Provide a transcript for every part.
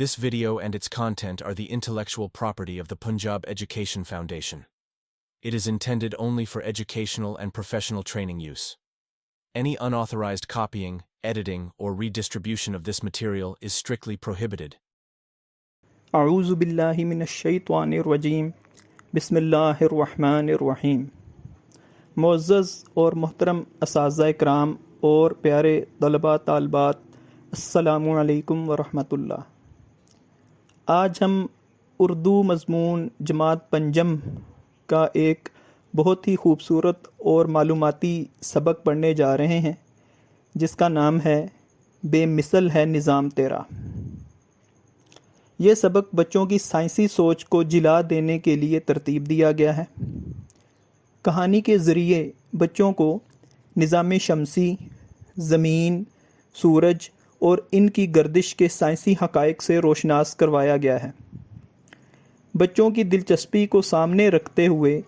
This video and its content are the intellectual property of the Punjab Education Foundation. It is intended only for educational and professional training use. Any unauthorized copying, editing, or redistribution of this material is strictly prohibited. اعوذ باللہ من الشیطان الرجیم بسم اللہ الرحمن الرحیم۔ معزز اور محترم اساتذہ کرام اور پیارے طلباء طالبات، السلام علیکم ورحمۃ اللہ۔ آج ہم اردو مضمون جماعت پنجم کا ایک بہت ہی خوبصورت اور معلوماتی سبق پڑھنے جا رہے ہیں، جس کا نام ہے بے مثل ہے نظام تیرا۔ یہ سبق بچوں کی سائنسی سوچ کو جلا دینے کے لیے ترتیب دیا گیا ہے۔ کہانی کے ذریعے بچوں کو نظام شمسی، زمین، سورج اور ان کی گردش کے سائنسی حقائق سے روشناس کروایا گیا ہے۔ بچوں کی دلچسپی کو سامنے رکھتے ہوئے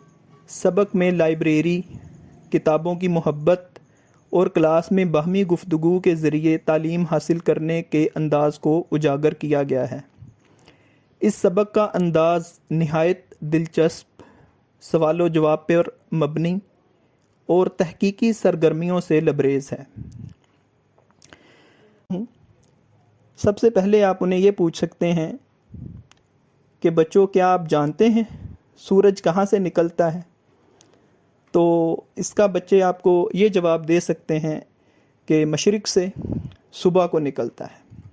سبق میں لائبریری، کتابوں کی محبت اور کلاس میں باہمی گفتگو کے ذریعے تعلیم حاصل کرنے کے انداز کو اجاگر کیا گیا ہے۔ اس سبق کا انداز نہایت دلچسپ، سوال و جواب پر مبنی اور تحقیقی سرگرمیوں سے لبریز ہے۔ سب سے پہلے آپ انہیں یہ پوچھ سکتے ہیں کہ بچوں، کیا آپ جانتے ہیں سورج کہاں سے نکلتا ہے؟ تو اس کا بچے آپ کو یہ جواب دے سکتے ہیں کہ مشرق سے صبح کو نکلتا ہے۔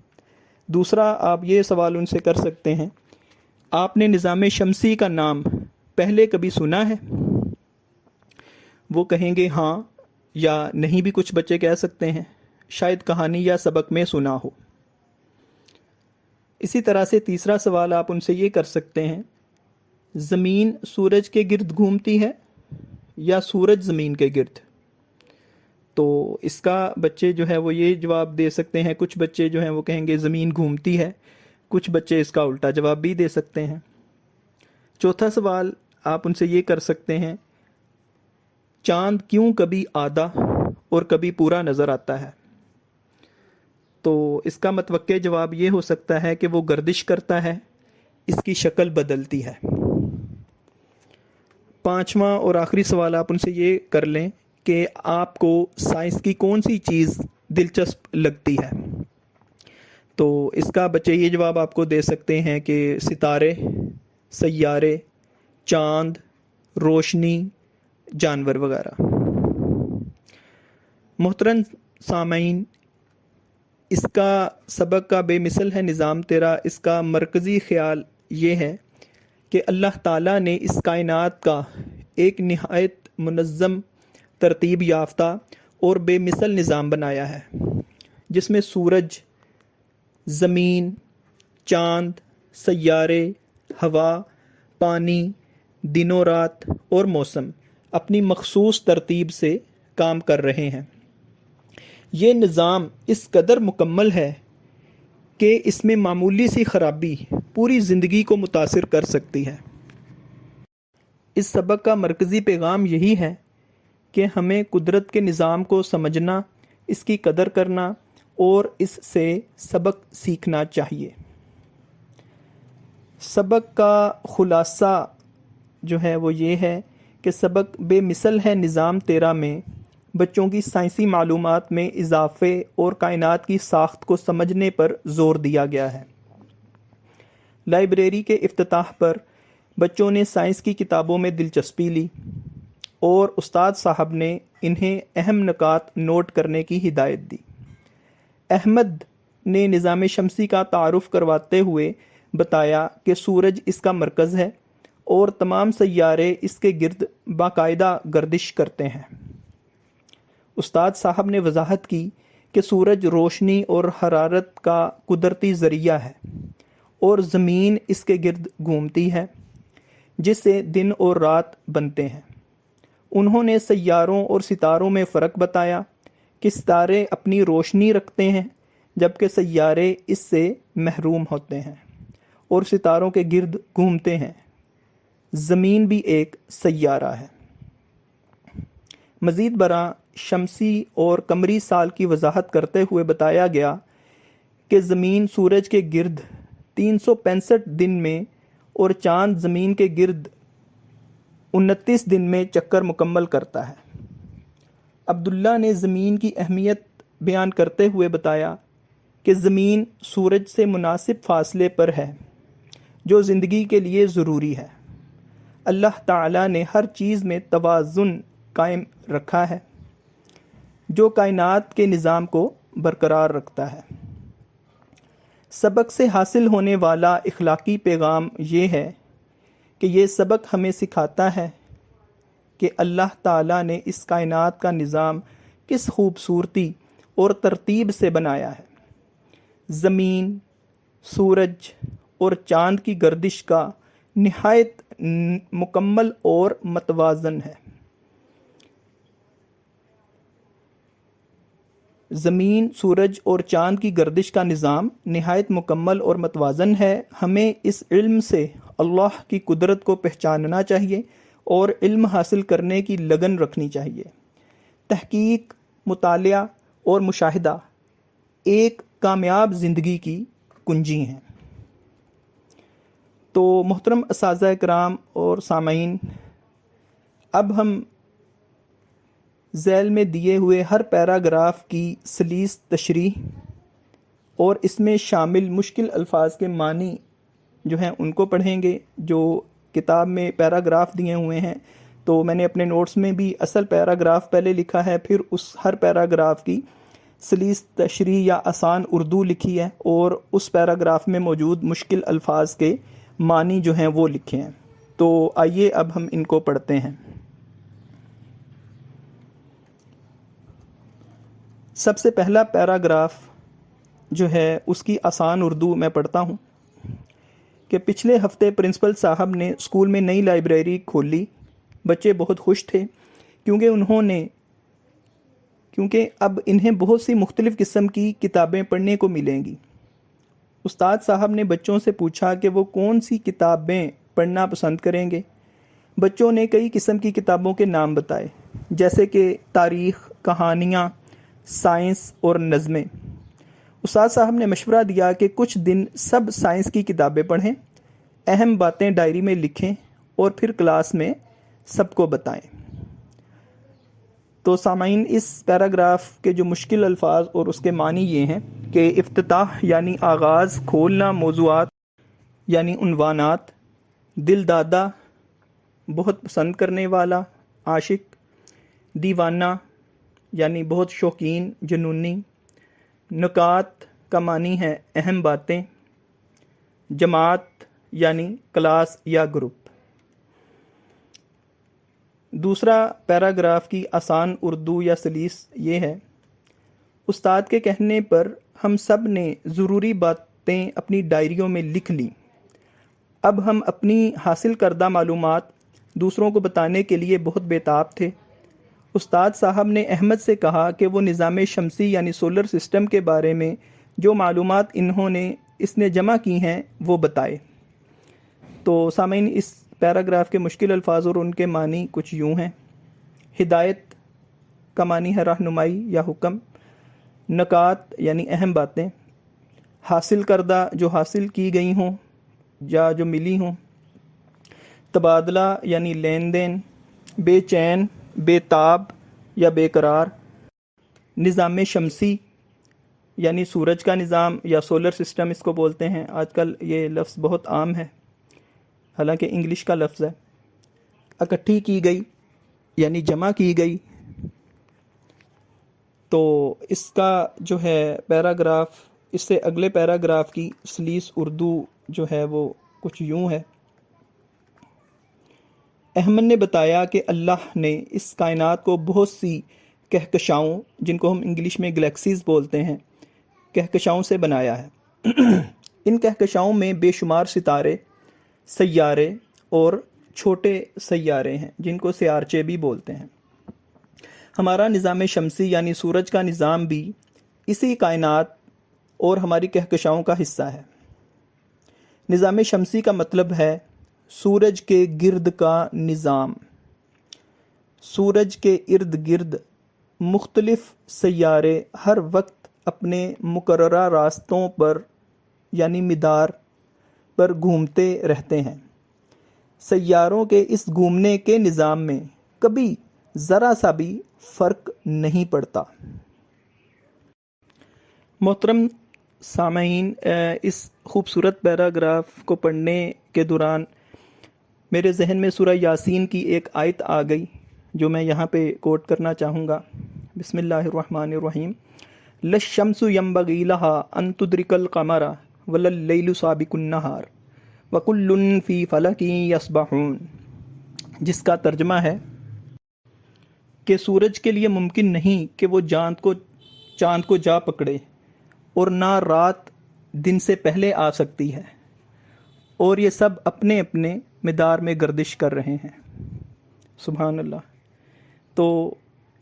دوسرا آپ یہ سوال ان سے کر سکتے ہیں، آپ نے نظام شمسی کا نام پہلے کبھی سنا ہے؟ وہ کہیں گے ہاں یا نہیں بھی کچھ بچے کہہ سکتے ہیں، شاید کہانی یا سبق میں سنا ہو۔ اسی طرح سے تیسرا سوال آپ ان سے یہ کر سکتے ہیں، زمین سورج کے گرد گھومتی ہے یا سورج زمین کے گرد؟ تو اس کا بچے جو ہے وہ یہ جواب دے سکتے ہیں، کچھ بچے جو ہیں وہ کہیں گے زمین گھومتی ہے، کچھ بچے اس کا الٹا جواب بھی دے سکتے ہیں۔ چوتھا سوال آپ ان سے یہ کر سکتے ہیں، چاند کیوں کبھی آدھا اور کبھی پورا نظر آتا ہے؟ تو اس کا متوقع جواب یہ ہو سکتا ہے کہ وہ گردش کرتا ہے، اس کی شکل بدلتی ہے۔ پانچواں اور آخری سوال آپ ان سے یہ کر لیں کہ آپ کو سائنس کی کون سی چیز دلچسپ لگتی ہے؟ تو اس کا بچے یہ جواب آپ کو دے سکتے ہیں کہ ستارے، سیارے، چاند، روشنی، جانور وغیرہ۔ محترم سامعین، اس کا سبق کا بے مثل ہے نظام تیرا، اس کا مرکزی خیال یہ ہے کہ اللہ تعالیٰ نے اس کائنات کا ایک نہایت منظم، ترتیب یافتہ اور بے مثل نظام بنایا ہے، جس میں سورج، زمین، چاند، سیارے، ہوا، پانی، دن و رات اور موسم اپنی مخصوص ترتیب سے کام کر رہے ہیں۔ یہ نظام اس قدر مکمل ہے کہ اس میں معمولی سی خرابی پوری زندگی کو متاثر کر سکتی ہے۔ اس سبق کا مرکزی پیغام یہی ہے کہ ہمیں قدرت کے نظام کو سمجھنا، اس کی قدر کرنا اور اس سے سبق سیکھنا چاہیے۔ سبق کا خلاصہ جو ہے وہ یہ ہے کہ سبق بے مثل ہے نظام تیرا میں بچوں کی سائنسی معلومات میں اضافے اور کائنات کی ساخت کو سمجھنے پر زور دیا گیا ہے۔ لائبریری کے افتتاح پر بچوں نے سائنس کی کتابوں میں دلچسپی لی اور استاد صاحب نے انہیں اہم نکات نوٹ کرنے کی ہدایت دی۔ احمد نے نظام شمسی کا تعارف کرواتے ہوئے بتایا کہ سورج اس کا مرکز ہے اور تمام سیارے اس کے گرد باقاعدہ گردش کرتے ہیں۔ استاد صاحب نے وضاحت کی کہ سورج روشنی اور حرارت کا قدرتی ذریعہ ہے اور زمین اس کے گرد گھومتی ہے، جس سے دن اور رات بنتے ہیں۔ انہوں نے سیاروں اور ستاروں میں فرق بتایا کہ ستارے اپنی روشنی رکھتے ہیں جبکہ سیارے اس سے محروم ہوتے ہیں اور ستاروں کے گرد گھومتے ہیں۔ زمین بھی ایک سیارہ ہے۔ مزید برآں شمسی اور قمری سال کی وضاحت کرتے ہوئے بتایا گیا کہ زمین سورج کے گرد 365 دن میں اور چاند زمین کے گرد 29 دن میں چکر مکمل کرتا ہے۔ عبداللہ نے زمین کی اہمیت بیان کرتے ہوئے بتایا کہ زمین سورج سے مناسب فاصلے پر ہے جو زندگی کے لیے ضروری ہے۔ اللہ تعالیٰ نے ہر چیز میں توازن قائم رکھا ہے جو کائنات کے نظام کو برقرار رکھتا ہے۔ سبق سے حاصل ہونے والا اخلاقی پیغام یہ ہے کہ یہ سبق ہمیں سکھاتا ہے کہ اللہ تعالیٰ نے اس کائنات کا نظام کس خوبصورتی اور ترتیب سے بنایا ہے۔ زمین، سورج اور چاند کی گردش کا نہایت مکمل اور متوازن ہے۔ زمین، سورج اور چاند کی گردش کا نظام نہایت مکمل اور متوازن ہے۔ ہمیں اس علم سے اللہ کی قدرت کو پہچاننا چاہیے اور علم حاصل کرنے کی لگن رکھنی چاہیے۔ تحقیق، مطالعہ اور مشاہدہ ایک کامیاب زندگی کی کنجی ہیں۔ تو محترم اساتذہ کرام اور سامعین، اب ہم ذیل میں دیے ہوئے ہر پیراگراف کی سلیس تشریح اور اس میں شامل مشکل الفاظ کے معنی جو ہیں ان کو پڑھیں گے۔ جو کتاب میں پیراگراف دیے ہوئے ہیں تو میں نے اپنے نوٹس میں بھی اصل پیراگراف پہلے لکھا ہے، پھر اس ہر پیراگراف کی سلیس تشریح یا آسان اردو لکھی ہے اور اس پیراگراف میں موجود مشکل الفاظ کے معنی جو ہیں وہ لکھے ہیں۔ تو آئیے اب ہم ان کو پڑھتے ہیں۔ سب سے پہلا پیراگراف جو ہے اس کی آسان اردو میں پڑھتا ہوں کہ پچھلے ہفتے پرنسپل صاحب نے اسکول میں نئی لائبریری کھولی۔ بچے بہت خوش تھے کیونکہ اب انہیں بہت سی مختلف قسم کی کتابیں پڑھنے کو ملیں گی۔ استاد صاحب نے بچوں سے پوچھا کہ وہ کون سی کتابیں پڑھنا پسند کریں گے۔ بچوں نے کئی قسم کی کتابوں کے نام بتائے، جیسے کہ تاریخ، کہانیاں، سائنس اور نظمیں۔ استاد صاحب نے مشورہ دیا کہ کچھ دن سب سائنس کی کتابیں پڑھیں، اہم باتیں ڈائری میں لکھیں اور پھر کلاس میں سب کو بتائیں۔ تو سامعین، اس پیراگراف کے جو مشکل الفاظ اور اس کے معنی یہ ہیں کہ افتتاح یعنی آغاز، کھولنا، موضوعات یعنی عنوانات، دل دادا بہت پسند کرنے والا، عاشق، دیوانہ یعنی بہت شوقین، جنونی، نکات کا معنی ہے اہم باتیں، جماعت یعنی کلاس یا گروپ۔ دوسرا پیراگراف کی آسان اردو یا سلیس یہ ہے: استاد کے کہنے پر ہم سب نے ضروری باتیں اپنی ڈائریوں میں لکھ لیں۔ اب ہم اپنی حاصل کردہ معلومات دوسروں کو بتانے کے لیے بہت بےتاب تھے۔ استاد صاحب نے احمد سے کہا کہ وہ نظام شمسی یعنی سولر سسٹم کے بارے میں جو معلومات اس نے جمع کی ہیں وہ بتائے۔ تو سامعین، اس پیراگراف کے مشکل الفاظ اور ان کے معنی کچھ یوں ہیں: ہدایت کا معنی ہے رہنمائی یا حکم، نکات یعنی اہم باتیں، حاصل کردہ جو حاصل کی گئی ہوں یا جو ملی ہوں، تبادلہ یعنی لین دین، بے چین، بے تاب یا بے قرار، نظام شمسی یعنی سورج کا نظام یا سولر سسٹم اس کو بولتے ہیں۔ آج کل یہ لفظ بہت عام ہے، حالانکہ انگلش کا لفظ ہے۔ اکٹھی کی گئی یعنی جمع کی گئی۔ تو اس کا جو ہے پیراگراف، اس سے اگلے پیراگراف کی سلیس اردو جو ہے وہ کچھ یوں ہے: احمد نے بتایا کہ اللہ نے اس کائنات کو بہت سی کہکشاؤں، جن کو ہم انگلش میں گلیکسیز بولتے ہیں، کہکشاؤں سے بنایا ہے۔ ان کہکشاؤں میں بے شمار ستارے، سیارے اور چھوٹے سیارے ہیں جن کو سیارچے بھی بولتے ہیں۔ ہمارا نظام شمسی یعنی سورج کا نظام بھی اسی کائنات اور ہماری کہکشاؤں کا حصہ ہے۔ نظام شمسی کا مطلب ہے سورج کے گرد کا نظام۔ سورج کے ارد گرد مختلف سیارے ہر وقت اپنے مقررہ راستوں پر یعنی مدار پر گھومتے رہتے ہیں۔ سیاروں کے اس گھومنے کے نظام میں کبھی ذرا سا بھی فرق نہیں پڑتا۔ محترم سامعین، اس خوبصورت پیراگراف کو پڑھنے کے دوران میرے ذہن میں سورہ یاسین کی ایک آیت آ گئی جو میں یہاں پہ کوٹ کرنا چاہوں گا۔ بسم اللہ الرحمن الرحیم۔ لَلشَّمْسُ يَنبَغِي لَهَا أَن تُدْرِكَ الْقَمَرَ وَلَلَّيْلُ سَابِقُ النَّهَارِ وَكُلٌّ فِي فَلَكٍ يَسْبَحُونَ، جس کا ترجمہ ہے کہ سورج کے لیے ممکن نہیں کہ وہ چاند کو جا پکڑے، اور نہ رات دن سے پہلے آ سکتی ہے، اور یہ سب اپنے اپنے مدار میں گردش کر رہے ہیں۔ سبحان اللہ۔ تو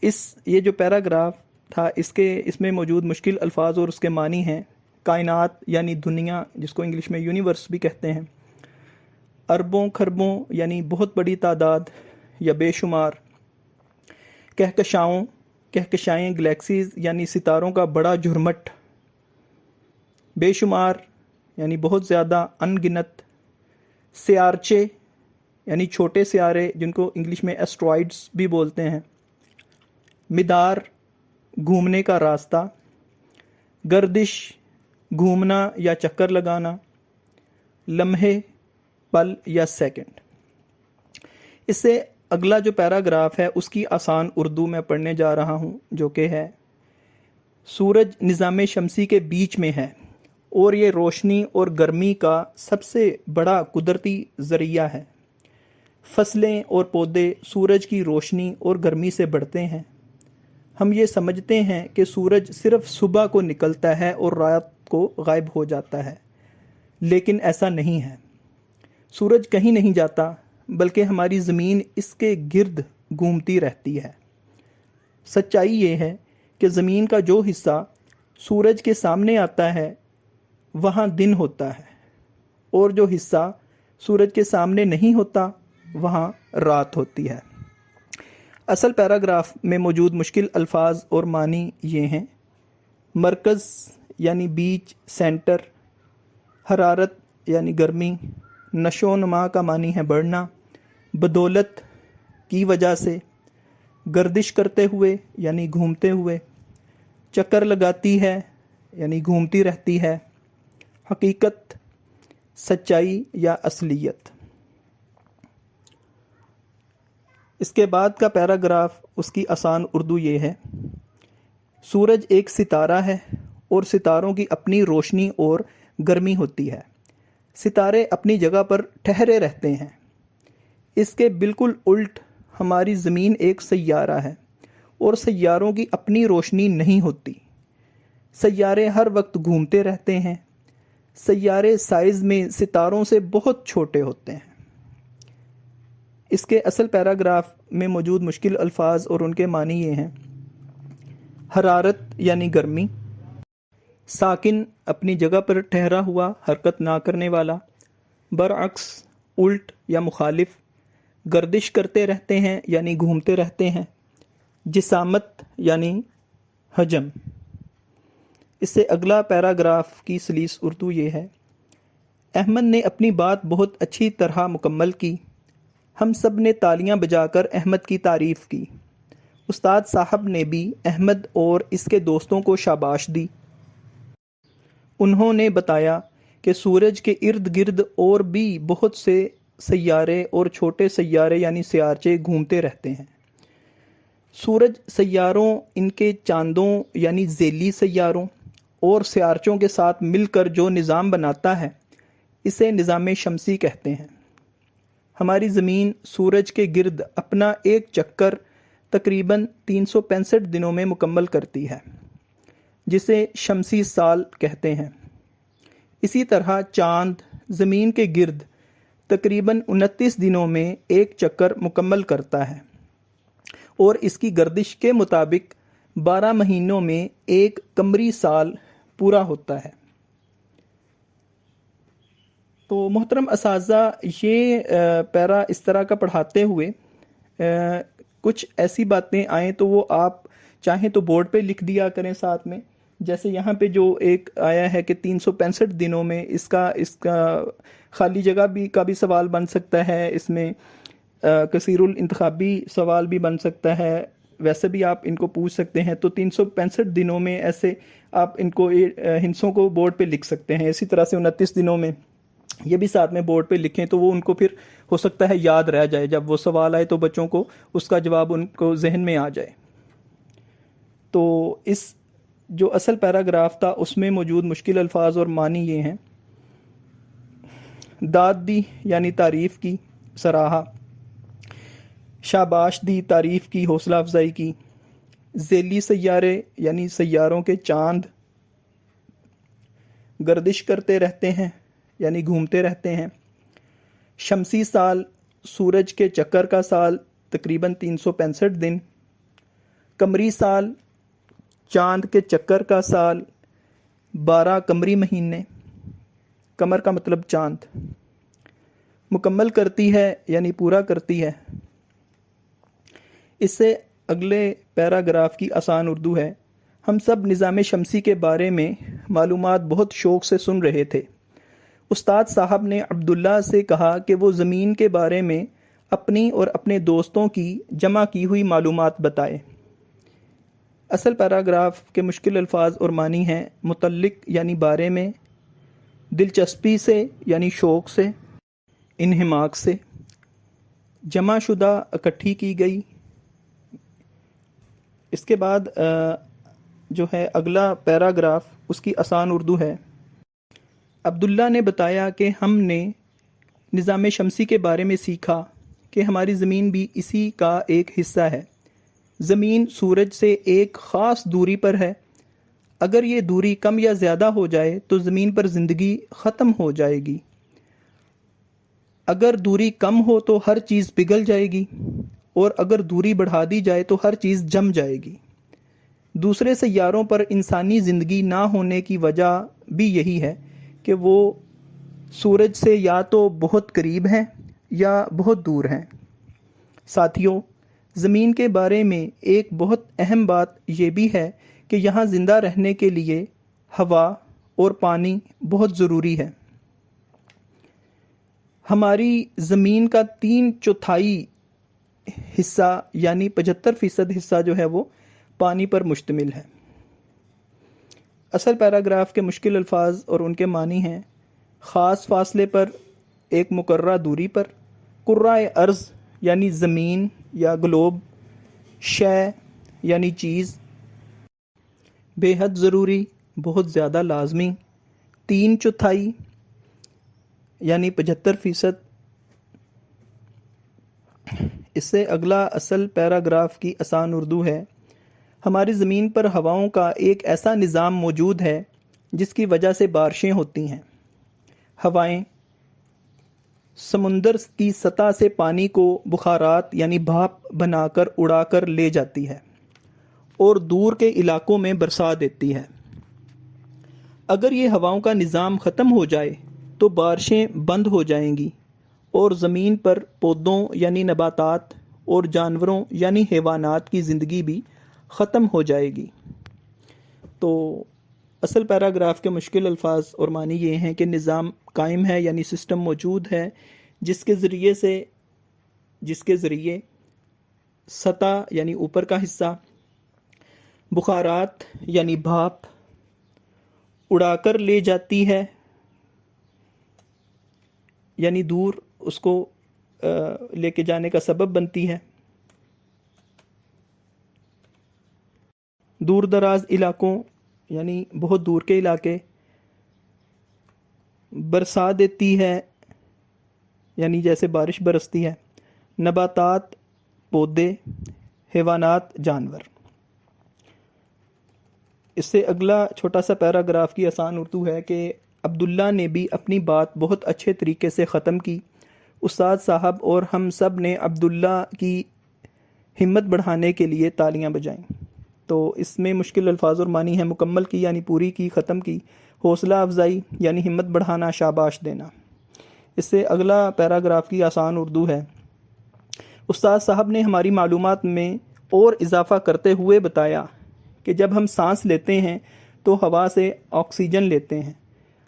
یہ جو پیراگراف تھا اس میں موجود مشکل الفاظ اور اس کے معنی ہیں۔ کائنات یعنی دنیا، جس کو انگلش میں یونیورس بھی کہتے ہیں، اربوں کھربوں یعنی بہت بڑی تعداد یا بے شمار، کہکشائیں گلیکسیز یعنی ستاروں کا بڑا جھرمٹ، بے شمار یعنی بہت زیادہ، ان گنت، سیارچے یعنی چھوٹے سیارے جن کو انگلش میں ایسٹرائڈز بھی بولتے ہیں، مدار گھومنے کا راستہ، گردش گھومنا یا چکر لگانا، لمحے پل یا سیکنڈ۔ اس سے اگلا جو پیراگراف ہے اس کی آسان اردو میں پڑھنے جا رہا ہوں، جو کہ ہے: سورج نظام شمسی کے بیچ میں ہے اور یہ روشنی اور گرمی کا سب سے بڑا قدرتی ذریعہ ہے۔ فصلیں اور پودے سورج کی روشنی اور گرمی سے بڑھتے ہیں۔ ہم یہ سمجھتے ہیں کہ سورج صرف صبح کو نکلتا ہے اور رات کو غائب ہو جاتا ہے، لیکن ایسا نہیں ہے۔ سورج کہیں نہیں جاتا، بلکہ ہماری زمین اس کے گرد گھومتی رہتی ہے۔ سچائی یہ ہے کہ زمین کا جو حصہ سورج کے سامنے آتا ہے وہاں دن ہوتا ہے، اور جو حصہ سورج کے سامنے نہیں ہوتا وہاں رات ہوتی ہے۔ اصل پیراگراف میں موجود مشکل الفاظ اور معنی یہ ہیں: مرکز یعنی بیچ، سینٹر، حرارت یعنی گرمی، نشو و نما کا معنی ہے بڑھنا، بدولت کی وجہ سے، گردش کرتے ہوئے یعنی گھومتے ہوئے، چکر لگاتی ہے یعنی گھومتی رہتی ہے، حقیقت، سچائی یا اصلیت۔ اس کے بعد کا پیراگراف اس کی آسان اردو یہ ہے: سورج ایک ستارہ ہے اور ستاروں کی اپنی روشنی اور گرمی ہوتی ہے۔ ستارے اپنی جگہ پر ٹھہرے رہتے ہیں۔ اس کے بالکل الٹ ہماری زمین ایک سیارہ ہے اور سیاروں کی اپنی روشنی نہیں ہوتی۔ سیارے ہر وقت گھومتے رہتے ہیں۔ سیارے سائز میں ستاروں سے بہت چھوٹے ہوتے ہیں۔ اس کے اصل پیراگراف میں موجود مشکل الفاظ اور ان کے معنی یہ ہیں: حرارت یعنی گرمی، ساکن اپنی جگہ پر ٹھہرا ہوا، حرکت نہ کرنے والا، برعکس الٹ یا مخالف، گردش کرتے رہتے ہیں یعنی گھومتے رہتے ہیں، جسامت یعنی حجم۔ اس سے اگلا پیراگراف کی سلیس اردو یہ ہے: احمد نے اپنی بات بہت اچھی طرح مکمل کی۔ ہم سب نے تالیاں بجا کر احمد کی تعریف کی۔ استاد صاحب نے بھی احمد اور اس کے دوستوں کو شاباش دی۔ انہوں نے بتایا کہ سورج کے ارد گرد اور بھی بہت سے سیارے اور چھوٹے سیارے یعنی سیارچے گھومتے رہتے ہیں۔ سورج سیاروں، ان کے چاندوں یعنی ذیلی سیاروں اور سیارچوں کے ساتھ مل کر جو نظام بناتا ہے اسے نظام شمسی کہتے ہیں۔ ہماری زمین سورج کے گرد اپنا ایک چکر تقریباً 365 دنوں میں مکمل کرتی ہے، جسے شمسی سال کہتے ہیں۔ اسی طرح چاند زمین کے گرد تقریباً 29 دنوں میں ایک چکر مکمل کرتا ہے، اور اس کی گردش کے مطابق 12 مہینوں میں ایک قمری سال پورا ہوتا ہے۔ تو محترم اساتذہ، یہ پیرا اس طرح کا پڑھاتے ہوئے کچھ ایسی باتیں آئیں تو وہ آپ چاہیں تو بورڈ پہ لکھ دیا کریں ساتھ میں، جیسے یہاں پہ جو ایک آیا ہے کہ 365 دنوں میں اس کا خالی جگہ بھی کا بھی سوال بن سکتا ہے، اس میں کثیر الانتخابی سوال بھی بن سکتا ہے، ویسے بھی آپ ان کو پوچھ سکتے ہیں۔ تو 365 دنوں میں ایسے آپ ان کو ہندسوں کو بورڈ پہ لکھ سکتے ہیں، اسی طرح سے 29 دنوں میں یہ بھی ساتھ میں بورڈ پہ لکھیں تو وہ ان کو پھر ہو سکتا ہے یاد رہ جائے، جب وہ سوال آئے تو بچوں کو اس کا جواب ان کو ذہن میں آ جائے۔ تو اس جو اصل پیراگراف تھا اس میں موجود مشکل الفاظ اور معنی یہ ہیں: داد دی یعنی تعریف کی، سراہا، شاباش دی تعریف کی، حوصلہ افزائی کی، ذیلی سیارے یعنی سیاروں کے چاند گردش کرتے رہتے ہیں یعنی گھومتے رہتے ہیں، شمسی سال سورج کے چکر کا سال تقریباً 365 دن، قمری سال چاند کے چکر کا سال 12 قمری مہینے، قمر کا مطلب چاند، مکمل کرتی ہے یعنی پورا کرتی ہے۔ اس سے اگلے پیراگراف کی آسان اردو ہے: ہم سب نظام شمسی کے بارے میں معلومات بہت شوق سے سن رہے تھے۔ استاد صاحب نے عبداللہ سے کہا کہ وہ زمین کے بارے میں اپنی اور اپنے دوستوں کی جمع کی ہوئی معلومات بتائے۔ اصل پیراگراف کے مشکل الفاظ اور معنی ہیں: متعلق یعنی بارے میں، دلچسپی سے یعنی شوق سے، انہماک سے، جمع شدہ اکٹھی کی گئی۔ اس کے بعد جو ہے اگلا پیراگراف اس کی آسان اردو ہے: عبداللہ نے بتایا کہ ہم نے نظام شمسی کے بارے میں سیکھا کہ ہماری زمین بھی اسی کا ایک حصہ ہے۔ زمین سورج سے ایک خاص دوری پر ہے۔ اگر یہ دوری کم یا زیادہ ہو جائے تو زمین پر زندگی ختم ہو جائے گی۔ اگر دوری کم ہو تو ہر چیز پگھل جائے گی، اور اگر دوری بڑھا دی جائے تو ہر چیز جم جائے گی۔ دوسرے سیاروں پر انسانی زندگی نہ ہونے کی وجہ بھی یہی ہے کہ وہ سورج سے یا تو بہت قریب ہیں یا بہت دور ہیں۔ ساتھیوں، زمین کے بارے میں ایک بہت اہم بات یہ بھی ہے کہ یہاں زندہ رہنے کے لیے ہوا اور پانی بہت ضروری ہے۔ ہماری زمین کا 3/4 حصہ یعنی 75% حصہ جو ہے وہ پانی پر مشتمل ہے۔ اصل پیراگراف کے مشکل الفاظ اور ان کے معنی ہیں: خاص فاصلے پر، ایک مقررہ دوری پر، کرۂ ارض یعنی زمین یا گلوب، شے یعنی چیز، بے حد ضروری، بہت زیادہ لازمی، 3/4 یعنی 75%۔ اس سے اگلا اصل پیراگراف کی آسان اردو ہے: ہماری زمین پر ہواؤں کا ایک ایسا نظام موجود ہے جس کی وجہ سے بارشیں ہوتی ہیں۔ ہوائیں سمندر کی سطح سے پانی کو بخارات یعنی بھاپ بنا کر اڑا کر لے جاتی ہے اور دور کے علاقوں میں برسا دیتی ہے۔ اگر یہ ہواؤں کا نظام ختم ہو جائے تو بارشیں بند ہو جائیں گی اور زمین پر پودوں یعنی نباتات اور جانوروں یعنی حیوانات کی زندگی بھی ختم ہو جائے گی۔ تو اصل پیراگراف کے مشکل الفاظ اور معنی یہ ہیں کہ نظام قائم ہے یعنی سسٹم موجود ہے جس کے ذریعے سطح یعنی اوپر کا حصہ، بخارات یعنی بھاپ اڑا کر لے جاتی ہے یعنی دور اس کو لے کے جانے کا سبب بنتی ہے، دور دراز علاقوں یعنی بہت دور کے علاقے، برسا دیتی ہے یعنی جیسے بارش برستی ہے، نباتات پودے، حیوانات جانور۔ اس سے اگلا چھوٹا سا پیراگراف کی آسان اردو ہے کہ عبداللہ نے بھی اپنی بات بہت اچھے طریقے سے ختم کی۔ استاد صاحب اور ہم سب نے عبداللہ کی ہمت بڑھانے کے لیے تالیاں بجائیں۔ تو اس میں مشکل الفاظ اور معنی ہیں: مکمل کی یعنی پوری کی، ختم کی، حوصلہ افزائی یعنی ہمت بڑھانا، شاباش دینا۔ اس سے اگلا پیراگراف کی آسان اردو ہے: استاد صاحب نے ہماری معلومات میں اور اضافہ کرتے ہوئے بتایا کہ جب ہم سانس لیتے ہیں تو ہوا سے آکسیجن لیتے ہیں۔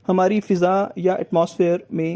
ہماری فضا یا ایٹماسفیئر میں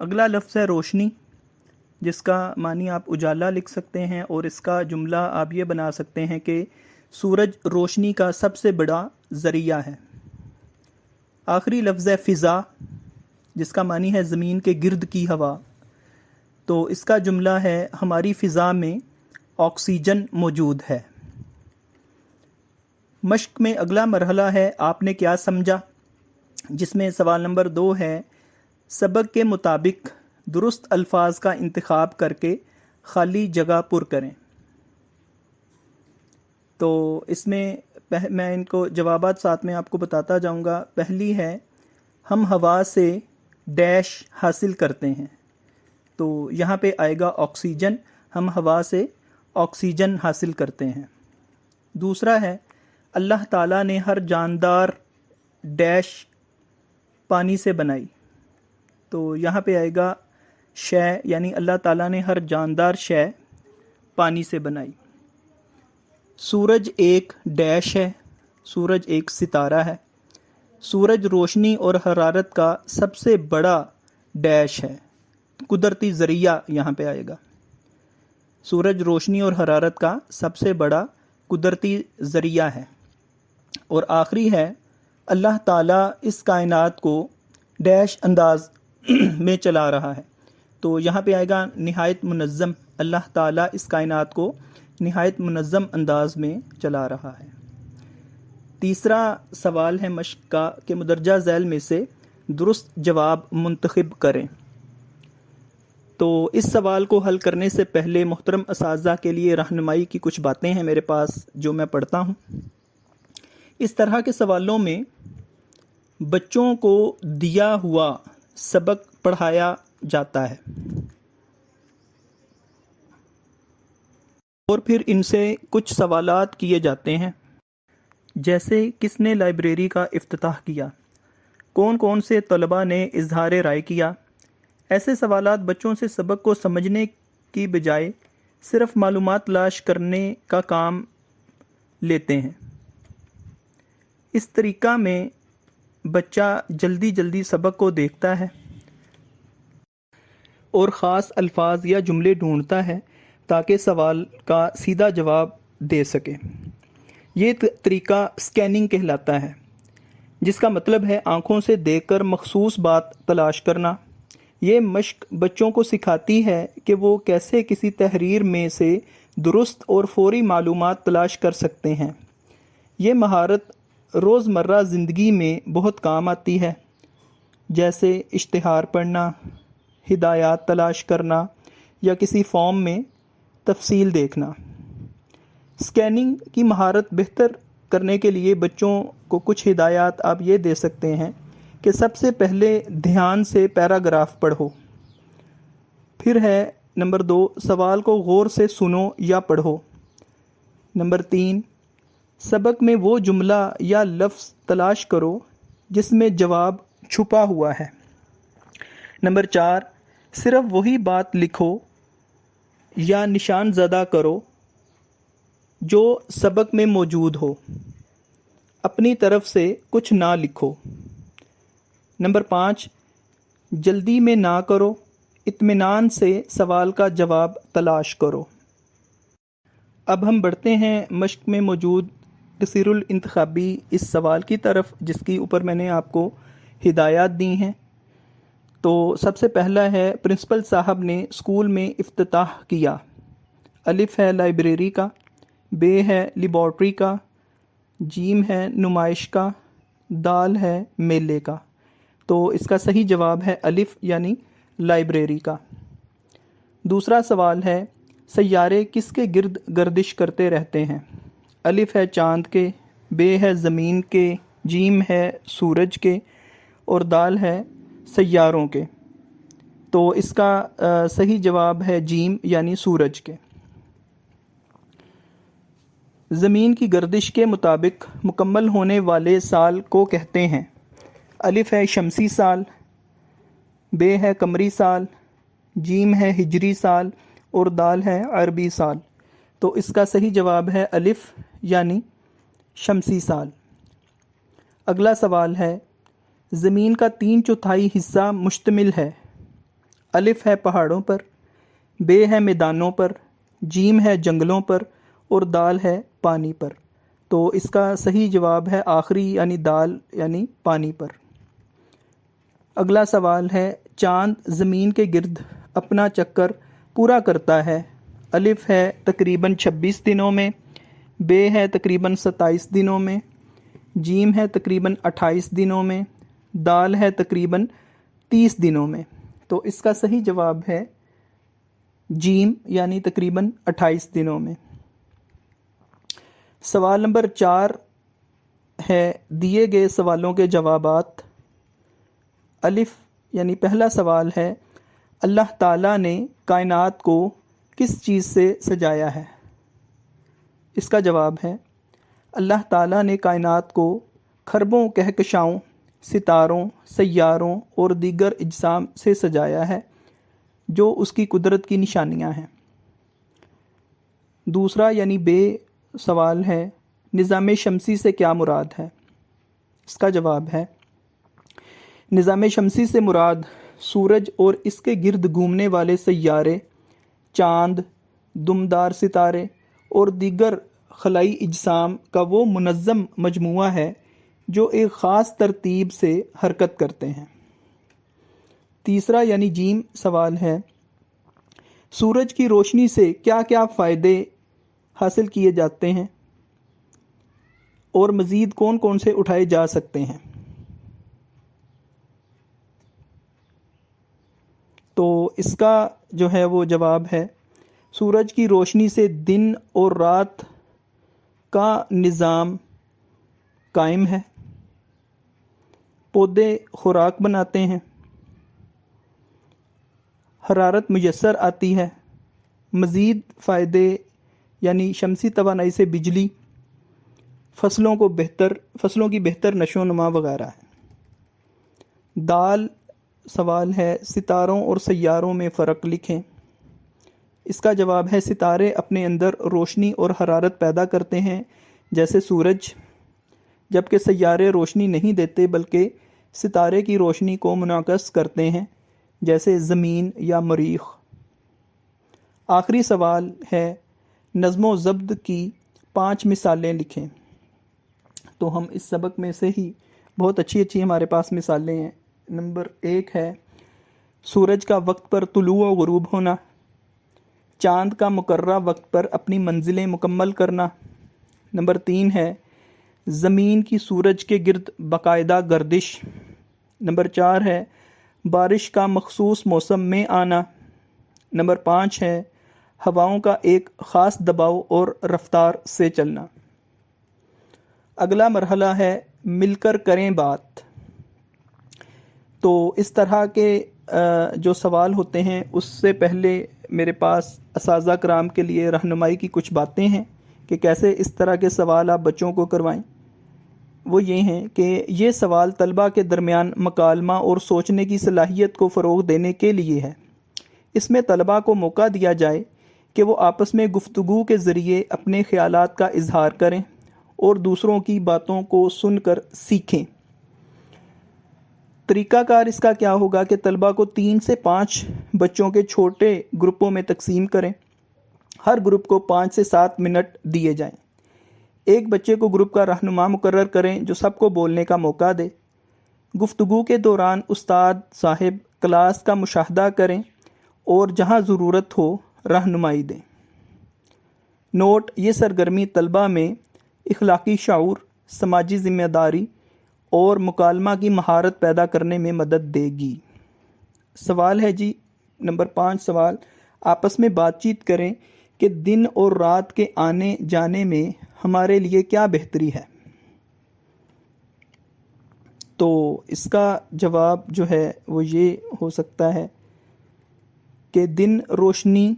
اگلا لفظ ہے روشنی، جس کا معنی آپ اجالا لکھ سکتے ہیں، اور اس کا جملہ آپ یہ بنا سکتے ہیں کہ سورج روشنی کا سب سے بڑا ذریعہ ہے۔ آخری لفظ ہے فضا، جس کا معنی ہے زمین کے گرد کی ہوا، تو اس کا جملہ ہے ہماری فضا میں آکسیجن موجود ہے۔ مشق میں اگلا مرحلہ ہے آپ نے کیا سمجھا، جس میں سوال نمبر 2 ہے سبق کے مطابق درست الفاظ کا انتخاب کر کے خالی جگہ پر کریں۔ تو اس میں میں ان کو جوابات ساتھ میں آپ کو بتاتا جاؤں گا۔ پہلی ہے ہم ہوا سے ڈیش حاصل کرتے ہیں، تو یہاں پہ آئے گا آکسیجن، ہم ہوا سے آکسیجن حاصل کرتے ہیں۔ دوسرا ہے اللہ تعالیٰ نے ہر جاندار ڈیش پانی سے بنائی، تو یہاں پہ آئے گا شے، یعنی اللہ تعالیٰ نے ہر جاندار شے پانی سے بنائی۔ سورج ایک ڈیش ہے، سورج ایک ستارہ ہے، سورج روشنی اور حرارت کا سب سے بڑا ڈیش ہے، قدرتی ذریعہ یہاں پہ آئے گا۔ سورج روشنی اور حرارت کا سب سے بڑا قدرتی ذریعہ ہے۔ اور آخری ہے اللہ تعالیٰ اس کائنات کو ڈیش انداز میں چلا رہا ہے، تو یہاں پہ آئے گا نہایت منظم، اللہ تعالیٰ اس کائنات کو نہایت منظم انداز میں چلا رہا ہے۔ تیسرا سوال ہے مشق کا کہ مندرجہ ذیل میں سے درست جواب منتخب کریں۔ تو اس سوال کو حل کرنے سے پہلے محترم اساتذہ کے لیے رہنمائی کی کچھ باتیں ہیں میرے پاس جو میں پڑھتا ہوں۔ اس طرح کے سوالوں میں بچوں کو دیا ہوا سبق پڑھایا جاتا ہے اور پھر ان سے کچھ سوالات کیے جاتے ہیں، جیسے کس نے لائبریری کا افتتاح کیا، کون کون سے طلباء نے اظہار رائے کیا۔ ایسے سوالات بچوں سے سبق کو سمجھنے کی بجائے صرف معلومات تلاش کرنے کا کام لیتے ہیں۔ اس طریقہ میں بچہ جلدی جلدی سبق کو دیکھتا ہے اور خاص الفاظ یا جملے ڈھونڈتا ہے تاکہ سوال کا سیدھا جواب دے سکے۔ یہ طریقہ اسکیننگ کہلاتا ہے، جس کا مطلب ہے آنکھوں سے دیکھ کر مخصوص بات تلاش کرنا۔ یہ مشق بچوں کو سکھاتی ہے کہ وہ کیسے کسی تحریر میں سے درست اور فوری معلومات تلاش کر سکتے ہیں۔ یہ مہارت روزمرہ زندگی میں بہت کام آتی ہے، جیسے اشتہار پڑھنا، ہدایات تلاش کرنا یا کسی فارم میں تفصیل دیکھنا۔ اسکیننگ کی مہارت بہتر کرنے کے لیے بچوں کو کچھ ہدایات آپ یہ دے سکتے ہیں کہ سب سے پہلے دھیان سے پیراگراف پڑھو، پھر ہے نمبر 2 سوال کو غور سے سنو یا پڑھو، نمبر 3 سبق میں وہ جملہ یا لفظ تلاش کرو جس میں جواب چھپا ہوا ہے، نمبر 4 صرف وہی بات لکھو یا نشان زدہ کرو جو سبق میں موجود ہو، اپنی طرف سے کچھ نہ لکھو، نمبر 5 جلدی میں نہ کرو، اطمینان سے سوال کا جواب تلاش کرو۔ اب ہم بڑھتے ہیں مشق میں موجود کثیر الانتخابی اس سوال کی طرف، جس کی اوپر میں نے آپ کو ہدایات دی ہیں۔ تو سب سے پہلا ہے پرنسپل صاحب نے اسکول میں افتتاح کیا۔ الف ہے لائبریری کا، بے ہے لیبارٹری کا، جیم ہے نمائش کا، دال ہے میلے کا۔ تو اس کا صحیح جواب ہے الف یعنی لائبریری کا۔ دوسرا سوال ہے سیارے کس کے گرد گردش کرتے رہتے ہیں؟ الف ہے چاند کے، بے ہے زمین کے، جیم ہے سورج کے اور دال ہے سیاروں کے۔ تو اس کا صحیح جواب ہے جیم یعنی سورج کے۔ زمین کی گردش کے مطابق مکمل ہونے والے سال کو کہتے ہیں؟ الف ہے شمسی سال، بے ہے قمری سال، جیم ہے ہجری سال اور دال ہے عربی سال۔ تو اس کا صحیح جواب ہے الف یعنی شمسی سال۔ اگلا سوال ہے زمین کا 3/4 حصہ مشتمل ہے؟ الف ہے پہاڑوں پر، بے ہے میدانوں پر، جیم ہے جنگلوں پر، اور دال ہے پانی پر۔ تو اس کا صحیح جواب ہے آخری یعنی دال یعنی پانی پر۔ اگلا سوال ہے چاند زمین کے گرد اپنا چکر پورا کرتا ہے۔ الف ہے تقریباً 26 دنوں میں، بے ہے تقریباً 27 دنوں میں، جیم ہے تقریباً 28 دنوں میں، دال ہے تقریباً 30 دنوں میں۔ تو اس کا صحیح جواب ہے جیم یعنی تقریباً 28 دنوں میں۔ سوال نمبر 4 ہے دیے گئے سوالوں کے جوابات۔ الف یعنی پہلا سوال ہے اللہ تعالیٰ نے کائنات کو کس چیز سے سجایا ہے؟ اس کا جواب ہے اللہ تعالیٰ نے کائنات کو خربوں کہکشاؤں، ستاروں، سیاروں اور دیگر اجسام سے سجایا ہے جو اس کی قدرت کی نشانیاں ہیں۔ دوسرا یعنی بے سوال ہے نظام شمسی سے کیا مراد ہے؟ اس کا جواب ہے نظام شمسی سے مراد سورج اور اس کے گرد گھومنے والے سیارے، چاند، دمدار ستارے اور دیگر خلائی اجسام کا وہ منظم مجموعہ ہے جو ایک خاص ترتیب سے حرکت کرتے ہیں۔ تیسرا یعنی جیم سوال ہے سورج کی روشنی سے کیا کیا فائدے حاصل کیے جاتے ہیں اور مزید کون کون سے اٹھائے جا سکتے ہیں؟ تو اس کا جو ہے وہ جواب ہے سورج کی روشنی سے دن اور رات کا نظام قائم ہے، پودے خوراک بناتے ہیں، حرارت میسر آتی ہے، مزید فائدے یعنی شمسی توانائی سے بجلی، فصلوں کی بہتر نشو و نما وغیرہ ہے۔ دال سوال ہے ستاروں اور سیاروں میں فرق لکھیں۔ اس کا جواب ہے ستارے اپنے اندر روشنی اور حرارت پیدا کرتے ہیں جیسے سورج، جبکہ سیارے روشنی نہیں دیتے بلکہ ستارے کی روشنی کو منعکس کرتے ہیں جیسے زمین یا مریخ۔ آخری سوال ہے نظم و ضبط کی 5 مثالیں لکھیں۔ تو ہم اس سبق میں سے ہی بہت اچھی ہمارے پاس مثالیں ہیں۔ نمبر 1 ہے سورج کا وقت پر طلوع و غروب ہونا، چاند کا مقررہ وقت پر اپنی منزلیں مکمل کرنا۔ نمبر 3 ہے زمین کی سورج کے گرد باقاعدہ گردش۔ نمبر 4 ہے بارش کا مخصوص موسم میں آنا۔ نمبر 5 ہے ہواؤں کا ایک خاص دباؤ اور رفتار سے چلنا۔ اگلا مرحلہ ہے مل کر کریں بات۔ تو اس طرح کے جو سوال ہوتے ہیں اس سے پہلے میرے پاس اساتذہ کرام کے لیے رہنمائی کی کچھ باتیں ہیں کہ کیسے اس طرح کے سوال آپ بچوں کو کروائیں۔ وہ یہ ہیں کہ یہ سوال طلبہ کے درمیان مکالمہ اور سوچنے کی صلاحیت کو فروغ دینے کے لیے ہے۔ اس میں طلبہ کو موقع دیا جائے کہ وہ آپس میں گفتگو کے ذریعے اپنے خیالات کا اظہار کریں اور دوسروں کی باتوں کو سن کر سیکھیں۔ طریقہ کار اس کا کیا ہوگا کہ طلبہ کو 3 سے 5 بچوں کے چھوٹے گروپوں میں تقسیم کریں۔ ہر گروپ کو 5 سے 7 منٹ دیے جائیں۔ ایک بچے کو گروپ کا رہنما مقرر کریں جو سب کو بولنے کا موقع دے۔ گفتگو کے دوران استاد صاحب کلاس کا مشاہدہ کریں اور جہاں ضرورت ہو رہنمائی دیں۔ نوٹ: یہ سرگرمی طلبہ میں اخلاقی شعور، سماجی ذمہ داری اور مکالمہ کی مہارت پیدا کرنے میں مدد دے گی۔ سوال ہے جی نمبر 5 سوال آپس میں بات چیت کریں کہ دن اور رات کے آنے جانے میں ہمارے لیے کیا بہتری ہے؟ تو اس کا جواب جو ہے وہ یہ ہو سکتا ہے کہ دن روشنی،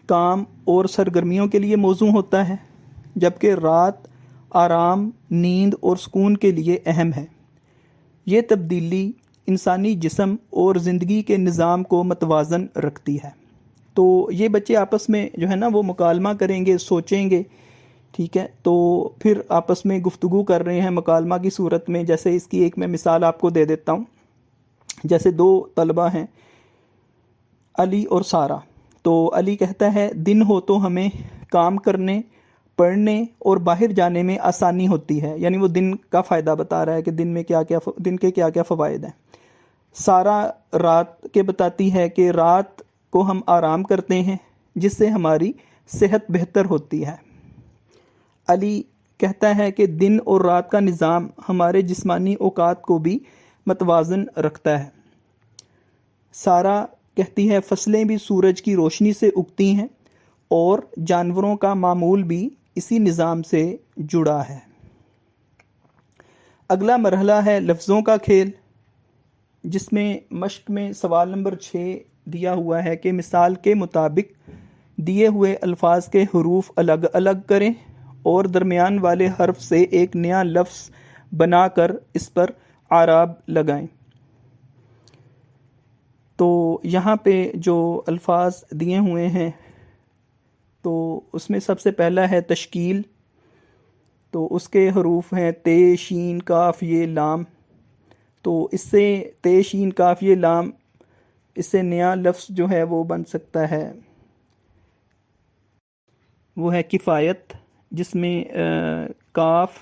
کام اور سرگرمیوں کے لیے موزوں ہوتا ہے، جبکہ رات آرام، نیند اور سکون کے لیے اہم ہے۔ یہ تبدیلی انسانی جسم اور زندگی کے نظام کو متوازن رکھتی ہے۔ تو یہ بچے آپس میں جو ہے نا وہ مکالمہ کریں گے، سوچیں گے، ٹھیک ہے، تو پھر آپس میں گفتگو کر رہے ہیں مکالمہ کی صورت میں۔ جیسے اس کی ایک میں مثال آپ کو دے دیتا ہوں۔ جیسے 2 طلبہ ہیں، علی اور سارا. تو علی کہتا ہے دن ہو تو ہمیں کام کرنے پڑھنے اور باہر جانے میں آسانی ہوتی ہے، یعنی وہ دن کا فائدہ بتا رہا ہے کہ دن کے کیا کیا فوائد ہیں. سارا رات کے بتاتی ہے کہ رات کو ہم آرام کرتے ہیں جس سے ہماری صحت بہتر ہوتی ہے. علی کہتا ہے کہ دن اور رات کا نظام ہمارے جسمانی اوقات کو بھی متوازن رکھتا ہے. سارا کہتی ہے فصلیں بھی سورج کی روشنی سے اگتی ہیں اور جانوروں کا معمول بھی اسی نظام سے جڑا ہے. اگلا مرحلہ ہے لفظوں کا کھیل، جس میں مشق میں سوال نمبر 6 دیا ہوا ہے کہ مثال کے مطابق دیے ہوئے الفاظ کے حروف الگ الگ کریں اور درمیان والے حرف سے ایک نیا لفظ بنا کر اس پر اعراب لگائیں. تو یہاں پہ جو الفاظ دیے ہوئے ہیں تو اس میں سب سے پہلا ہے تشکیل. تو اس کے حروف ہیں تے شین کاف یہ لام. تو اس سے تے شین کاف یہ لام، اس سے نیا لفظ جو ہے وہ بن سکتا ہے، وہ ہے کفایت، جس میں کاف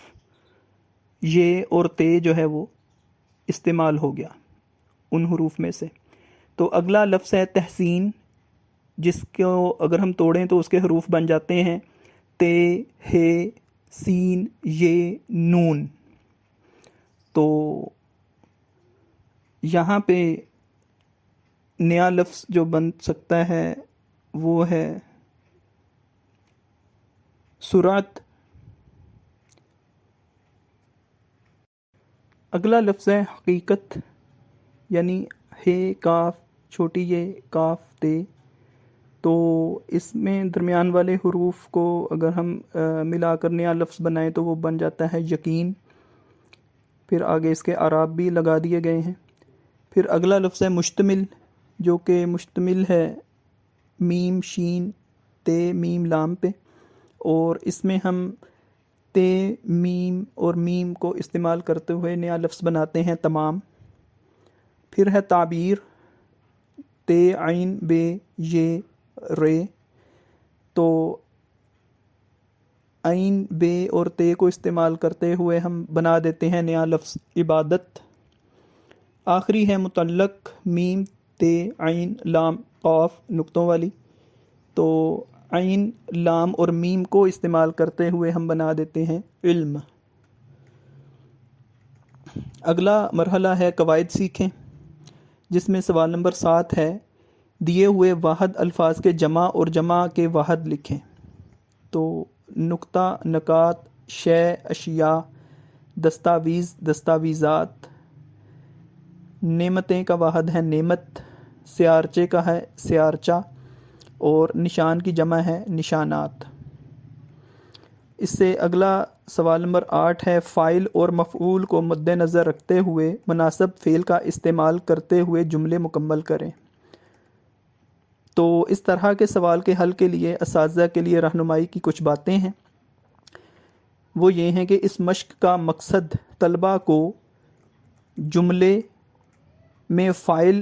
یہ اور تے جو ہے وہ استعمال ہو گیا ان حروف میں سے. تو اگلا لفظ ہے تحسین، جس کو اگر ہم توڑیں تو اس کے حروف بن جاتے ہیں تے ہے سین یہ نون. تو یہاں پہ نیا لفظ جو بن سکتا ہے وہ ہے سرعت. اگلا لفظ ہے حقیقت، یعنی ہے کاف چھوٹی یہ کاف تے. تو اس میں درمیان والے حروف کو اگر ہم ملا کر نیا لفظ بنائیں تو وہ بن جاتا ہے یقین. پھر آگے اس کے اعراب بھی لگا دیے گئے ہیں. پھر اگلا لفظ ہے مشتمل، جو کہ مشتمل ہے میم شین تے میم لام پہ، اور اس میں ہم تے میم اور میم کو استعمال کرتے ہوئے نیا لفظ بناتے ہیں تمام. پھر ہے تعبیر، تے عین بے یہ رے. تو عین بے اور تے کو استعمال کرتے ہوئے ہم بنا دیتے ہیں نیا لفظ عبادت. آخری ہے متعلق، میم تے عین لام قاف نقطوں والی. تو عین لام اور میم کو استعمال کرتے ہوئے ہم بنا دیتے ہیں علم. اگلا مرحلہ ہے قواعد سیکھیں، جس میں سوال نمبر 7 ہے دیے ہوئے واحد الفاظ کے جمع اور جمع کے واحد لکھیں. تو نقطہ، نکات، شے، اشیاء، دستاویز، دستاویزات. نعمتیں کا واحد ہے نعمت، سیارچے کا ہے سیارچہ، اور نشان کی جمع ہے نشانات. اس سے اگلا سوال نمبر 8 ہے فاعل اور مفعول کو مد نظر رکھتے ہوئے مناسب فعل کا استعمال کرتے ہوئے جملے مکمل کریں. تو اس طرح کے سوال کے حل کے لیے اساتذہ کے لیے رہنمائی کی کچھ باتیں ہیں. وہ یہ ہیں کہ اس مشق کا مقصد طلباء کو جملے میں فاعل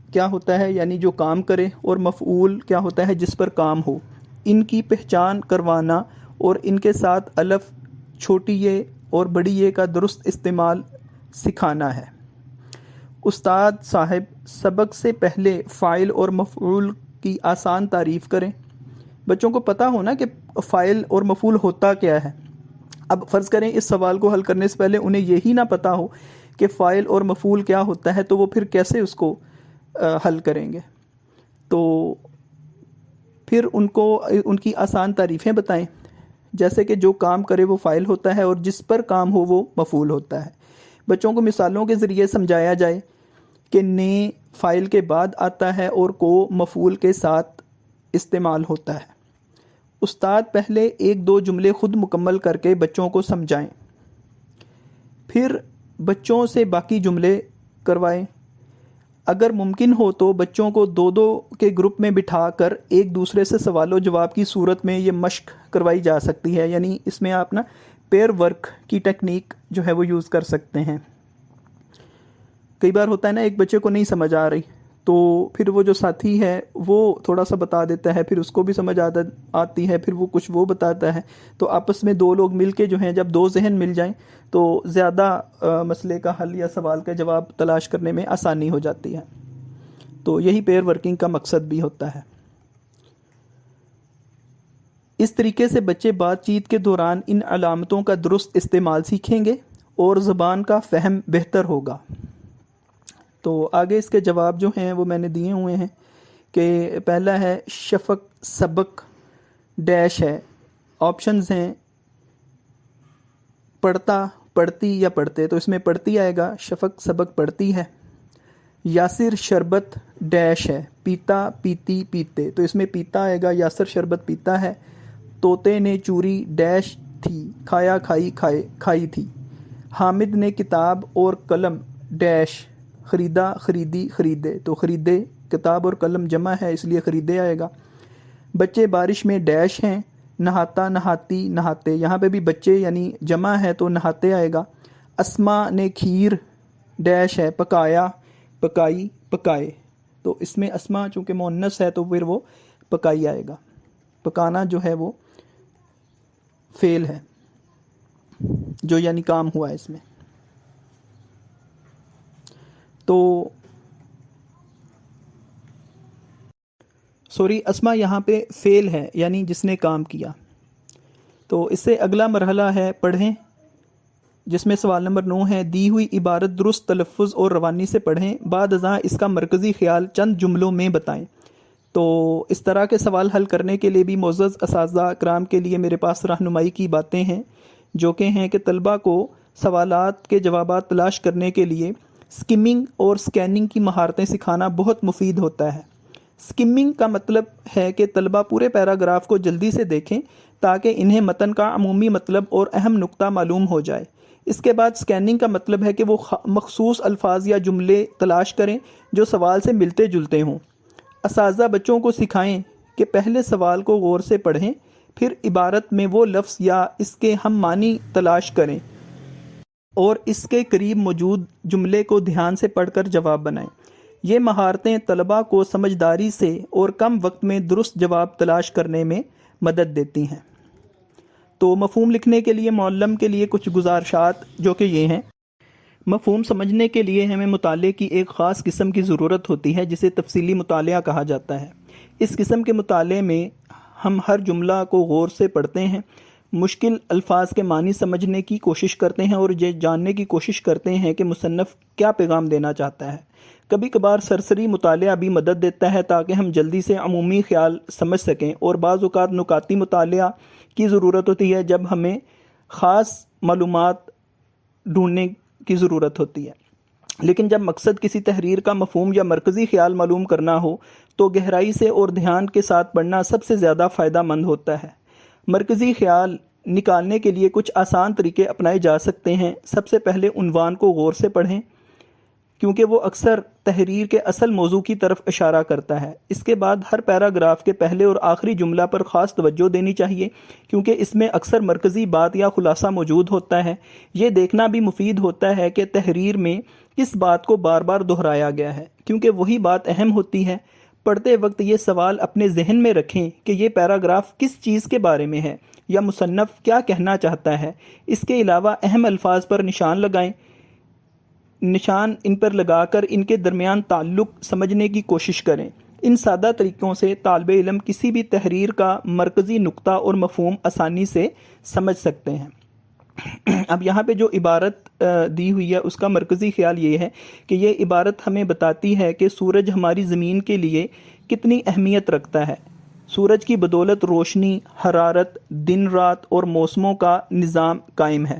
کیا ہوتا ہے یعنی جو کام کرے، اور مفعول کیا ہوتا ہے جس پر کام ہو، ان کی پہچان کروانا اور ان کے ساتھ الف، چھوٹی یہ اور بڑی یہ کا درست استعمال سکھانا ہے. استاد صاحب سبق سے پہلے فاعل اور مفعول کی آسان تعریف کریں. بچوں کو پتہ ہونا کہ فاعل اور مفعول ہوتا کیا ہے. اب فرض کریں اس سوال کو حل کرنے سے پہلے انہیں یہی نہ پتہ ہو کہ فاعل اور مفعول کیا ہوتا ہے، تو وہ پھر کیسے اس کو حل کریں گے. تو پھر ان کو ان کی آسان تعریفیں بتائیں، جیسے کہ جو کام کرے وہ فاعل ہوتا ہے اور جس پر کام ہو وہ مفعول ہوتا ہے. بچوں کو مثالوں کے ذریعے سمجھایا جائے کہ نے فاعل کے بعد آتا ہے اور کو مفعول کے ساتھ استعمال ہوتا ہے. استاد پہلے 1-2 جملے خود مکمل کر کے بچوں کو سمجھائیں، پھر بچوں سے باقی جملے کروائیں. اگر ممکن ہو تو بچوں کو 2-2 کے گروپ میں بٹھا کر ایک دوسرے سے سوال و جواب کی صورت میں یہ مشق کروائی جا سکتی ہے. یعنی اس میں آپ نا پیئر ورک کی ٹیکنیک جو ہے وہ یوز کر سکتے ہیں. کئی بار ہوتا ہے نا ایک بچے کو نہیں سمجھ آ رہی تو پھر وہ جو ساتھی ہے وہ تھوڑا سا بتا دیتا ہے، پھر اس کو بھی سمجھ آتی ہے، پھر وہ کچھ وہ بتاتا ہے، تو آپس میں دو لوگ مل کے جو ہیں جب دو ذہن مل جائیں تو زیادہ مسئلے کا حل یا سوال کا جواب تلاش کرنے میں آسانی ہو جاتی ہے۔ تو یہی پیئر ورکنگ کا مقصد بھی ہوتا ہے۔ اس طریقے سے بچے بات چیت کے دوران ان علامتوں کا درست استعمال سیکھیں گے اور زبان کا فہم بہتر ہوگا۔ تو آگے اس کے جواب جو ہیں وہ میں نے دیے ہوئے ہیں کہ پہلا ہے شفق سبق ڈیش ہے، آپشنز ہیں پڑھتا، پڑھتی یا پڑھتے، تو اس میں پڑھتی آئے گا، شفق سبق پڑھتی ہے۔ یاسر شربت ڈیش ہے، پیتا، پیتی، پیتے، تو اس میں پیتا آئے گا، یاسر شربت پیتا ہے۔ طوطے نے چوری ڈیش تھی، کھایا، کھائی، کھائی تھی۔ حامد نے کتاب اور قلم ڈیش خریدا، خریدی، خریدے، تو خریدے کتاب اور قلم جمع ہے اس لیے خریدے آئے گا۔ بچے بارش میں ڈیش ہیں، نہاتا، نہاتی، نہاتے، یہاں پہ بھی بچے یعنی جمع ہے تو نہاتے آئے گا۔ اسما نے کھیر ڈیش ہے، پکایا، پکائی، پکائے، تو اس میں اسما چونکہ مؤنث ہے تو پھر وہ پکائی آئے گا۔ پکانا جو ہے وہ فعل ہے جو یعنی کام ہوا ہے اس میں۔ تو سوری، اسما یہاں پہ فعل ہے یعنی جس نے کام کیا۔ تو اس سے اگلا مرحلہ ہے پڑھیں، جس میں سوال نمبر 9 ہے، دی ہوئی عبارت درست تلفظ اور روانی سے پڑھیں، بعد ازاں اس کا مرکزی خیال چند جملوں میں بتائیں۔ تو اس طرح کے سوال حل کرنے کے لیے بھی معزز اساتذہ کرام کے لیے میرے پاس رہنمائی کی باتیں ہیں، جو کہ ہیں کہ طلبہ کو سوالات کے جوابات تلاش کرنے کے لیے سکمنگ اور سکیننگ کی مہارتیں سکھانا بہت مفید ہوتا ہے۔ سکمنگ کا مطلب ہے کہ طلبہ پورے پیراگراف کو جلدی سے دیکھیں تاکہ انہیں متن کا عمومی مطلب اور اہم نقطہ معلوم ہو جائے۔ اس کے بعد سکیننگ کا مطلب ہے کہ وہ مخصوص الفاظ یا جملے تلاش کریں جو سوال سے ملتے جلتے ہوں۔ اساتذہ بچوں کو سکھائیں کہ پہلے سوال کو غور سے پڑھیں، پھر عبارت میں وہ لفظ یا اس کے ہم معنی تلاش کریں اور اس کے قریب موجود جملے کو دھیان سے پڑھ کر جواب بنائیں۔ یہ مہارتیں طلباء کو سمجھداری سے اور کم وقت میں درست جواب تلاش کرنے میں مدد دیتی ہیں۔ تو مفہوم لکھنے کے لیے معلم کے لیے کچھ گزارشات جو کہ یہ ہیں۔ مفہوم سمجھنے کے لیے ہمیں مطالعے کی ایک خاص قسم کی ضرورت ہوتی ہے جسے تفصیلی مطالعہ کہا جاتا ہے۔ اس قسم کے مطالعے میں ہم ہر جملہ کو غور سے پڑھتے ہیں، مشکل الفاظ کے معنی سمجھنے کی کوشش کرتے ہیں اور یہ جاننے کی کوشش کرتے ہیں کہ مصنف کیا پیغام دینا چاہتا ہے۔ کبھی کبھار سرسری مطالعہ بھی مدد دیتا ہے تاکہ ہم جلدی سے عمومی خیال سمجھ سکیں، اور بعض اوقات نکاتی مطالعہ کی ضرورت ہوتی ہے جب ہمیں خاص معلومات ڈھونڈنے کی ضرورت ہوتی ہے۔ لیکن جب مقصد کسی تحریر کا مفہوم یا مرکزی خیال معلوم کرنا ہو تو گہرائی سے اور دھیان کے ساتھ پڑھنا سب سے زیادہ فائدہ مند ہوتا ہے۔ مرکزی خیال نکالنے کے لیے کچھ آسان طریقے اپنائے جا سکتے ہیں۔ سب سے پہلے عنوان کو غور سے پڑھیں کیونکہ وہ اکثر تحریر کے اصل موضوع کی طرف اشارہ کرتا ہے۔ اس کے بعد ہر پیراگراف کے پہلے اور آخری جملہ پر خاص توجہ دینی چاہیے کیونکہ اس میں اکثر مرکزی بات یا خلاصہ موجود ہوتا ہے۔ یہ دیکھنا بھی مفید ہوتا ہے کہ تحریر میں کس بات کو بار بار دہرایا گیا ہے کیونکہ وہی بات اہم ہوتی ہے۔ پڑھتے وقت یہ سوال اپنے ذہن میں رکھیں کہ یہ پیراگراف کس چیز کے بارے میں ہے یا مصنف کیا کہنا چاہتا ہے۔ اس کے علاوہ اہم الفاظ پر نشان لگائیں، نشان ان پر لگا کر ان کے درمیان تعلق سمجھنے کی کوشش کریں۔ ان سادہ طریقوں سے طالب علم کسی بھی تحریر کا مرکزی نقطہ اور مفہوم آسانی سے سمجھ سکتے ہیں۔ اب یہاں پہ جو عبارت دی ہوئی ہے اس کا مرکزی خیال یہ ہے کہ یہ عبارت ہمیں بتاتی ہے کہ سورج ہماری زمین کے لیے کتنی اہمیت رکھتا ہے۔ سورج کی بدولت روشنی، حرارت، دن رات اور موسموں کا نظام قائم ہے۔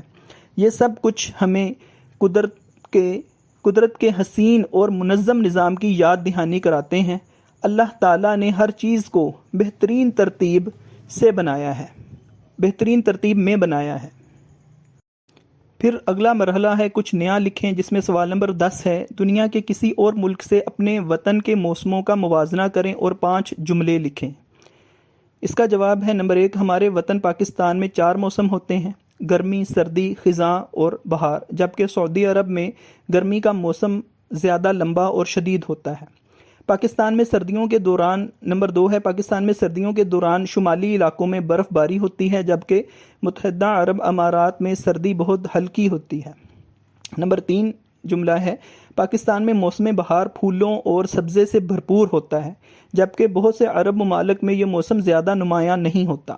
یہ سب کچھ ہمیں قدرت کے حسین اور منظم نظام کی یاد دہانی کراتے ہیں۔ اللہ تعالیٰ نے ہر چیز کو بہترین ترتیب میں بنایا ہے۔ پھر اگلا مرحلہ ہے کچھ نیا لکھیں، جس میں سوال نمبر 10 ہے، دنیا کے کسی اور ملک سے اپنے وطن کے موسموں کا موازنہ کریں اور 5 جملے لکھیں۔ اس کا جواب ہے نمبر 1، ہمارے وطن پاکستان میں 4 موسم ہوتے ہیں، گرمی، سردی، خزاں اور بہار، جبکہ سعودی عرب میں گرمی کا موسم زیادہ لمبا اور شدید ہوتا ہے۔ پاکستان میں سردیوں کے دوران نمبر 2 ہے پاکستان میں سردیوں کے دوران شمالی علاقوں میں برف باری ہوتی ہے جبکہ متحدہ عرب امارات میں سردی بہت ہلکی ہوتی ہے۔ نمبر 3 جملہ ہے پاکستان میں موسم بہار پھولوں اور سبزے سے بھرپور ہوتا ہے جبکہ بہت سے عرب ممالک میں یہ موسم زیادہ نمایاں نہیں ہوتا۔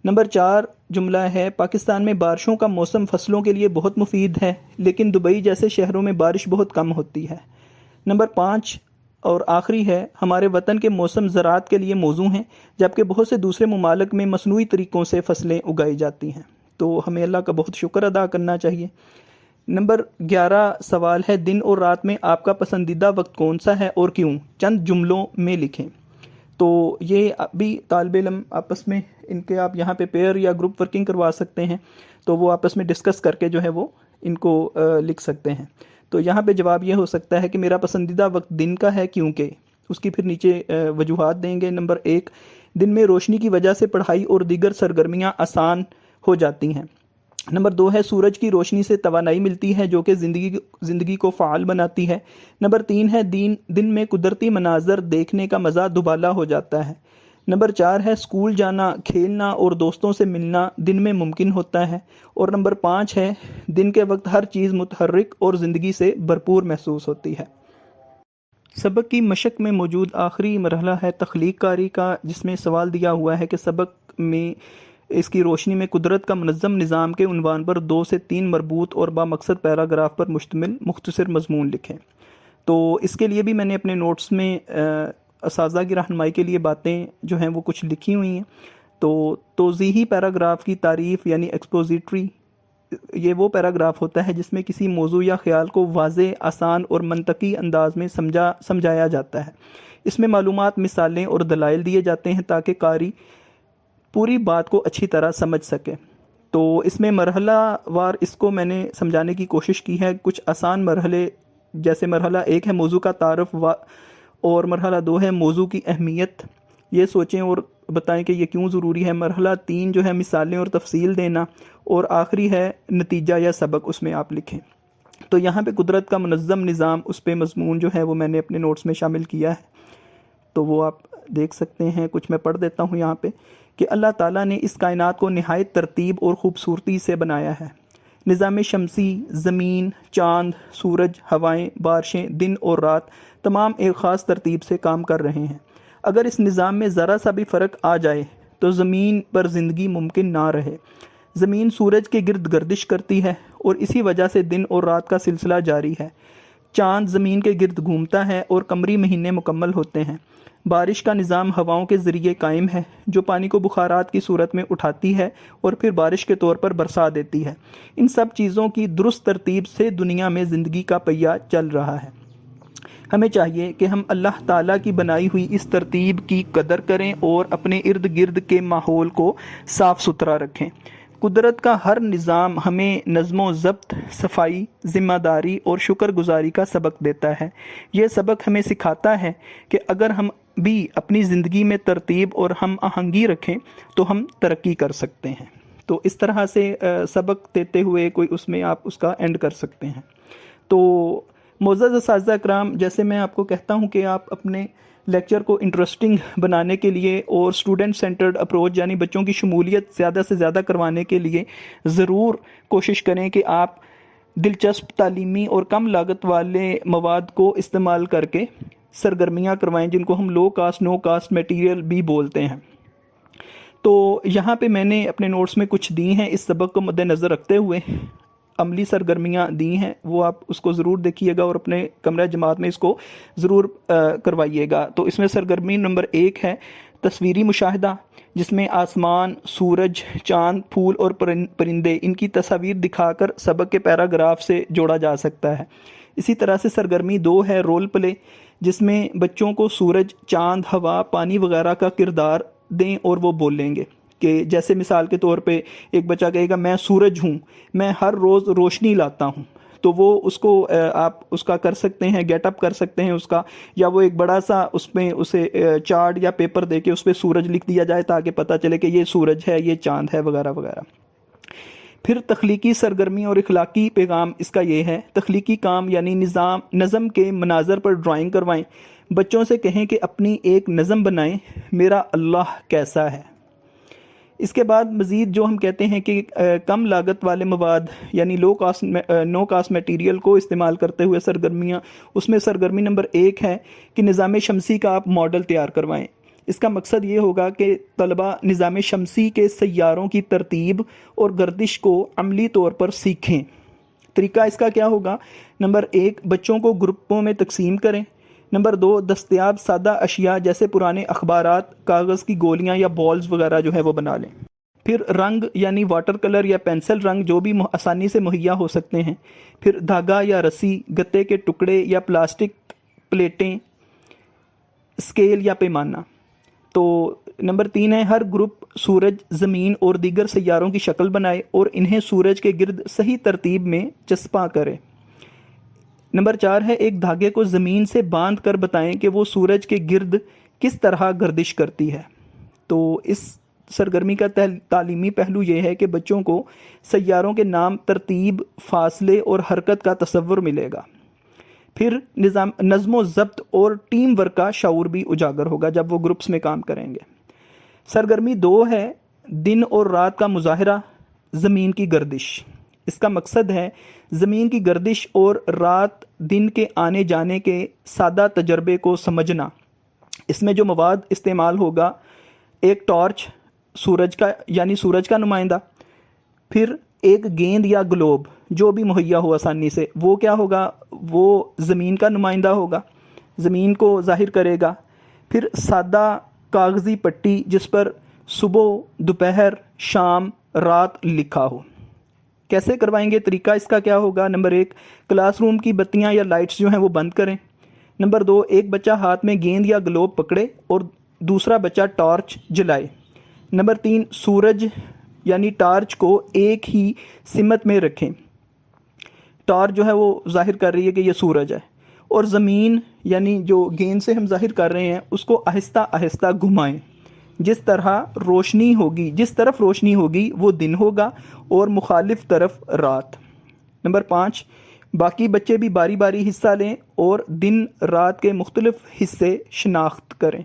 نمبر 4 جملہ ہے پاکستان میں بارشوں کا موسم فصلوں کے لیے بہت مفید ہے لیکن دبئی جیسے شہروں میں بارش بہت کم ہوتی ہے۔ نمبر 5 اور آخری ہے ہمارے وطن کے موسم زراعت کے لیے موزوں ہیں جبکہ بہت سے دوسرے ممالک میں مصنوعی طریقوں سے فصلیں اگائی جاتی ہیں، تو ہمیں اللہ کا بہت شکر ادا کرنا چاہیے۔ نمبر 11 سوال ہے دن اور رات میں آپ کا پسندیدہ وقت کون سا ہے اور کیوں؟ چند جملوں میں لکھیں۔ تو یہ بھی طالب علم آپس میں ان کے آپ یہاں پہ پیئر یا گروپ ورکنگ کروا سکتے ہیں، تو وہ آپس میں ڈسکس کر کے جو ہے وہ ان کو لکھ سکتے ہیں۔ تو یہاں پہ جواب یہ ہو سکتا ہے کہ میرا پسندیدہ وقت دن کا ہے کیونکہ اس کی پھر نیچے وجوہات دیں گے۔ نمبر 1 دن میں روشنی کی وجہ سے پڑھائی اور دیگر سرگرمیاں آسان ہو جاتی ہیں۔ نمبر 2 ہے سورج کی روشنی سے توانائی ملتی ہے جو کہ زندگی کو فعال بناتی ہے۔ نمبر 3 ہے دن میں قدرتی مناظر دیکھنے کا مزہ دوبالا ہو جاتا ہے۔ نمبر 4 ہے اسکول جانا، کھیلنا اور دوستوں سے ملنا دن میں ممکن ہوتا ہے۔ اور نمبر 5 ہے دن کے وقت ہر چیز متحرک اور زندگی سے بھرپور محسوس ہوتی ہے۔ سبق کی مشق میں موجود آخری مرحلہ ہے تخلیق کاری کا، جس میں سوال دیا ہوا ہے کہ سبق میں اس کی روشنی میں قدرت کا منظم نظام کے عنوان پر 2 سے 3 مربوط اور بامقصد پیراگراف پر مشتمل مختصر مضمون لکھیں۔ تو اس کے لیے بھی میں نے اپنے نوٹس میں اساتذہ کی رہنمائی کے لیے باتیں جو ہیں وہ کچھ لکھی ہوئی ہیں۔ تو توضیحی پیراگراف کی تعریف یعنی ایکسپوزیٹری، یہ وہ پیراگراف ہوتا ہے جس میں کسی موضوع یا خیال کو واضح، آسان اور منطقی انداز میں سمجھایا جاتا ہے۔ اس میں معلومات، مثالیں اور دلائل دیے جاتے ہیں تاکہ قاری پوری بات کو اچھی طرح سمجھ سکے۔ تو اس میں مرحلہ وار اس کو میں نے سمجھانے کی کوشش کی ہے۔ کچھ آسان مرحلے جیسے مرحلہ 1 ہے موضوع کا تعارف اور مرحلہ 2 ہے موضوع کی اہمیت، یہ سوچیں اور بتائیں کہ یہ کیوں ضروری ہے۔ مرحلہ 3 جو ہے مثالیں اور تفصیل دینا، اور آخری ہے نتیجہ یا سبق، اس میں آپ لکھیں۔ تو یہاں پہ قدرت کا منظم نظام، اس پہ مضمون جو ہے وہ میں نے اپنے نوٹس میں شامل کیا ہے، تو وہ آپ دیکھ سکتے ہیں۔ کچھ میں پڑھ دیتا ہوں یہاں پہ کہ اللہ تعالیٰ نے اس کائنات کو نہایت ترتیب اور خوبصورتی سے بنایا ہے۔ نظام شمسی، زمین، چاند، سورج، ہوائیں، بارشیں، دن اور رات تمام ایک خاص ترتیب سے کام کر رہے ہیں۔ اگر اس نظام میں ذرا سا بھی فرق آ جائے تو زمین پر زندگی ممکن نہ رہے۔ زمین سورج کے گرد گردش کرتی ہے اور اسی وجہ سے دن اور رات کا سلسلہ جاری ہے۔ چاند زمین کے گرد گھومتا ہے اور قمری مہینے مکمل ہوتے ہیں۔ بارش کا نظام ہواؤں کے ذریعے قائم ہے جو پانی کو بخارات کی صورت میں اٹھاتی ہے اور پھر بارش کے طور پر برسا دیتی ہے۔ ان سب چیزوں کی درست ترتیب سے دنیا میں زندگی کا پہیہ چل رہا ہے۔ ہمیں چاہیے کہ ہم اللہ تعالیٰ کی بنائی ہوئی اس ترتیب کی قدر کریں اور اپنے ارد گرد کے ماحول کو صاف ستھرا رکھیں۔ قدرت کا ہر نظام ہمیں نظم و ضبط، صفائی، ذمہ داری اور شکر گزاری کا سبق دیتا ہے۔ یہ سبق ہمیں سکھاتا ہے کہ اگر ہم بھی اپنی زندگی میں ترتیب اور ہم آہنگی رکھیں تو ہم ترقی کر سکتے ہیں۔ تو اس طرح سے سبق دیتے ہوئے کوئی اس میں آپ اس کا اینڈ کر سکتے ہیں۔ تو معزز اساتذہ کرام، جیسے میں آپ کو کہتا ہوں کہ آپ اپنے لیکچر کو انٹرسٹنگ بنانے کے لیے اور اسٹوڈنٹ سینٹرڈ اپروچ یعنی بچوں کی شمولیت زیادہ سے زیادہ کروانے کے لیے ضرور کوشش کریں کہ آپ دلچسپ، تعلیمی اور کم لاگت والے مواد کو استعمال کر کے سرگرمیاں کروائیں جن کو ہم لو کاسٹ نو کاسٹ میٹیریل بھی بولتے ہیں۔ تو یہاں پہ میں نے اپنے نوٹس میں کچھ دی ہیں اس سبق کو مد نظر رکھتے ہوئے عملی سرگرمیاں دی ہیں، وہ آپ اس کو ضرور دیکھیے گا اور اپنے کمرہ جماعت میں اس کو ضرور کروائیے گا۔ تو اس میں سرگرمی نمبر 1 ہے تصویری مشاہدہ، جس میں آسمان، سورج، چاند، پھول اور پرندے ان کی تصاویر دکھا کر سبق کے پیراگراف سے جوڑا جا سکتا ہے۔ اسی طرح سے سرگرمی 2 ہے رول پلے، جس میں بچوں کو سورج، چاند، ہوا، پانی وغیرہ کا کردار دیں اور وہ بولیں گے کہ جیسے مثال کے طور پہ ایک بچہ کہے گا میں سورج ہوں، میں ہر روز روشنی لاتا ہوں، تو وہ اس کو آپ اس کا کر سکتے ہیں، گیٹ اپ کر سکتے ہیں اس کا، یا وہ ایک بڑا سا اس میں اسے چارٹ یا پیپر دے کے اس پہ سورج لکھ دیا جائے تاکہ پتہ چلے کہ یہ سورج ہے، یہ چاند ہے، وغیرہ وغیرہ۔ پھر تخلیقی سرگرمی اور اخلاقی پیغام اس کا یہ ہے، تخلیقی کام یعنی نظم کے مناظر پر ڈرائنگ کروائیں، بچوں سے کہیں کہ اپنی ایک نظم بنائیں، میرا اللہ کیسا ہے۔ اس کے بعد مزید جو ہم کہتے ہیں کہ کم لاگت والے مواد یعنی نو کاسٹ میٹیریل کو استعمال کرتے ہوئے سرگرمیاں، اس میں سرگرمی نمبر 1 ہے کہ نظام شمسی کا آپ ماڈل تیار کروائیں۔ اس کا مقصد یہ ہوگا کہ طلبہ نظام شمسی کے سیاروں کی ترتیب اور گردش کو عملی طور پر سیکھیں۔ طریقہ اس کا کیا ہوگا؟ نمبر 1، بچوں کو گروپوں میں تقسیم کریں۔ نمبر 2، دستیاب سادہ اشیاء جیسے پرانے اخبارات، کاغذ کی گولیاں یا بالز وغیرہ جو ہے وہ بنا لیں۔ پھر رنگ یعنی واٹر کلر یا پینسل رنگ جو بھی آسانی سے مہیا ہو سکتے ہیں۔ پھر دھاگا یا رسی، گتے کے ٹکڑے یا پلاسٹک پلیٹیں، اسکیل یا پیمانہ۔ تو نمبر 3 ہے، ہر گروپ سورج، زمین اور دیگر سیاروں کی شکل بنائے اور انہیں سورج کے گرد صحیح ترتیب میں چسپاں کرے۔ نمبر 4 ہے، ایک دھاگے کو زمین سے باندھ کر بتائیں کہ وہ سورج کے گرد کس طرح گردش کرتی ہے۔ تو اس سرگرمی کا تعلیمی پہلو یہ ہے کہ بچوں کو سیاروں کے نام، ترتیب، فاصلے اور حرکت کا تصور ملے گا۔ پھر نظم و ضبط اور ٹیم ورک کا شعور بھی اجاگر ہوگا جب وہ گروپس میں کام کریں گے۔ سرگرمی 2 ہے، دن اور رات کا مظاہرہ، زمین کی گردش۔ اس کا مقصد ہے زمین کی گردش اور رات دن کے آنے جانے کے سادہ تجربے کو سمجھنا۔ اس میں جو مواد استعمال ہوگا، ایک ٹارچ سورج کا نمائندہ، پھر ایک گیند یا گلوب جو بھی مہیا ہو آسانی سے، وہ کیا ہوگا؟ وہ زمین کا نمائندہ ہوگا، زمین کو ظاہر کرے گا۔ پھر سادہ کاغذی پٹی جس پر صبح، دوپہر، شام، رات لکھا ہو۔ کیسے کروائیں گے؟ طریقہ اس کا کیا ہوگا؟ نمبر 1، کلاس روم کی بتیاں یا لائٹس جو ہیں وہ بند کریں۔ نمبر 2، ایک بچہ ہاتھ میں گیند یا گلوب پکڑے اور دوسرا بچہ ٹارچ جلائے۔ نمبر 3، سورج یعنی ٹارچ کو ایک ہی سمت میں رکھیں، ٹارچ جو ہے وہ ظاہر کر رہی ہے کہ یہ سورج ہے، اور زمین یعنی جو گیند سے ہم ظاہر کر رہے ہیں اس کو آہستہ آہستہ گھمائیں، جس طرف روشنی ہوگی وہ دن ہوگا اور مخالف طرف رات۔ نمبر 5، باقی بچے بھی باری باری حصہ لیں اور دن رات کے مختلف حصے شناخت کریں۔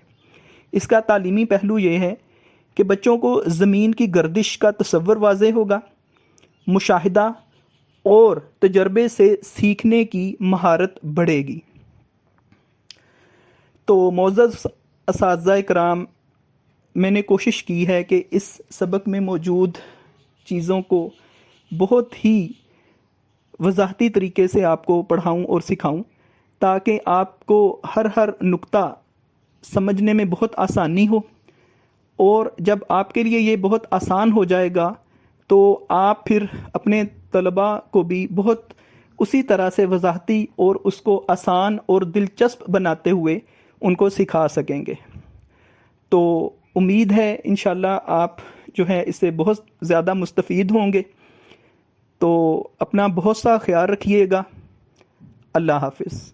اس کا تعلیمی پہلو یہ ہے کہ بچوں کو زمین کی گردش کا تصور واضح ہوگا، مشاہدہ اور تجربے سے سیکھنے کی مہارت بڑھے گی۔ تو معزز اساتذہ کرام، میں نے کوشش کی ہے کہ اس سبق میں موجود چیزوں کو بہت ہی وضاحتی طریقے سے آپ کو پڑھاؤں اور سکھاؤں تاکہ آپ کو ہر نقطہ سمجھنے میں بہت آسانی ہو، اور جب آپ کے لیے یہ بہت آسان ہو جائے گا تو آپ پھر اپنے طلباء کو بھی بہت اسی طرح سے وضاحتی اور اس کو آسان اور دلچسپ بناتے ہوئے ان کو سکھا سکیں گے۔ تو امید ہے انشاءاللہ آپ جو ہے اس سے بہت زیادہ مستفید ہوں گے۔ تو اپنا بہت سا خیال رکھیے گا۔ اللہ حافظ۔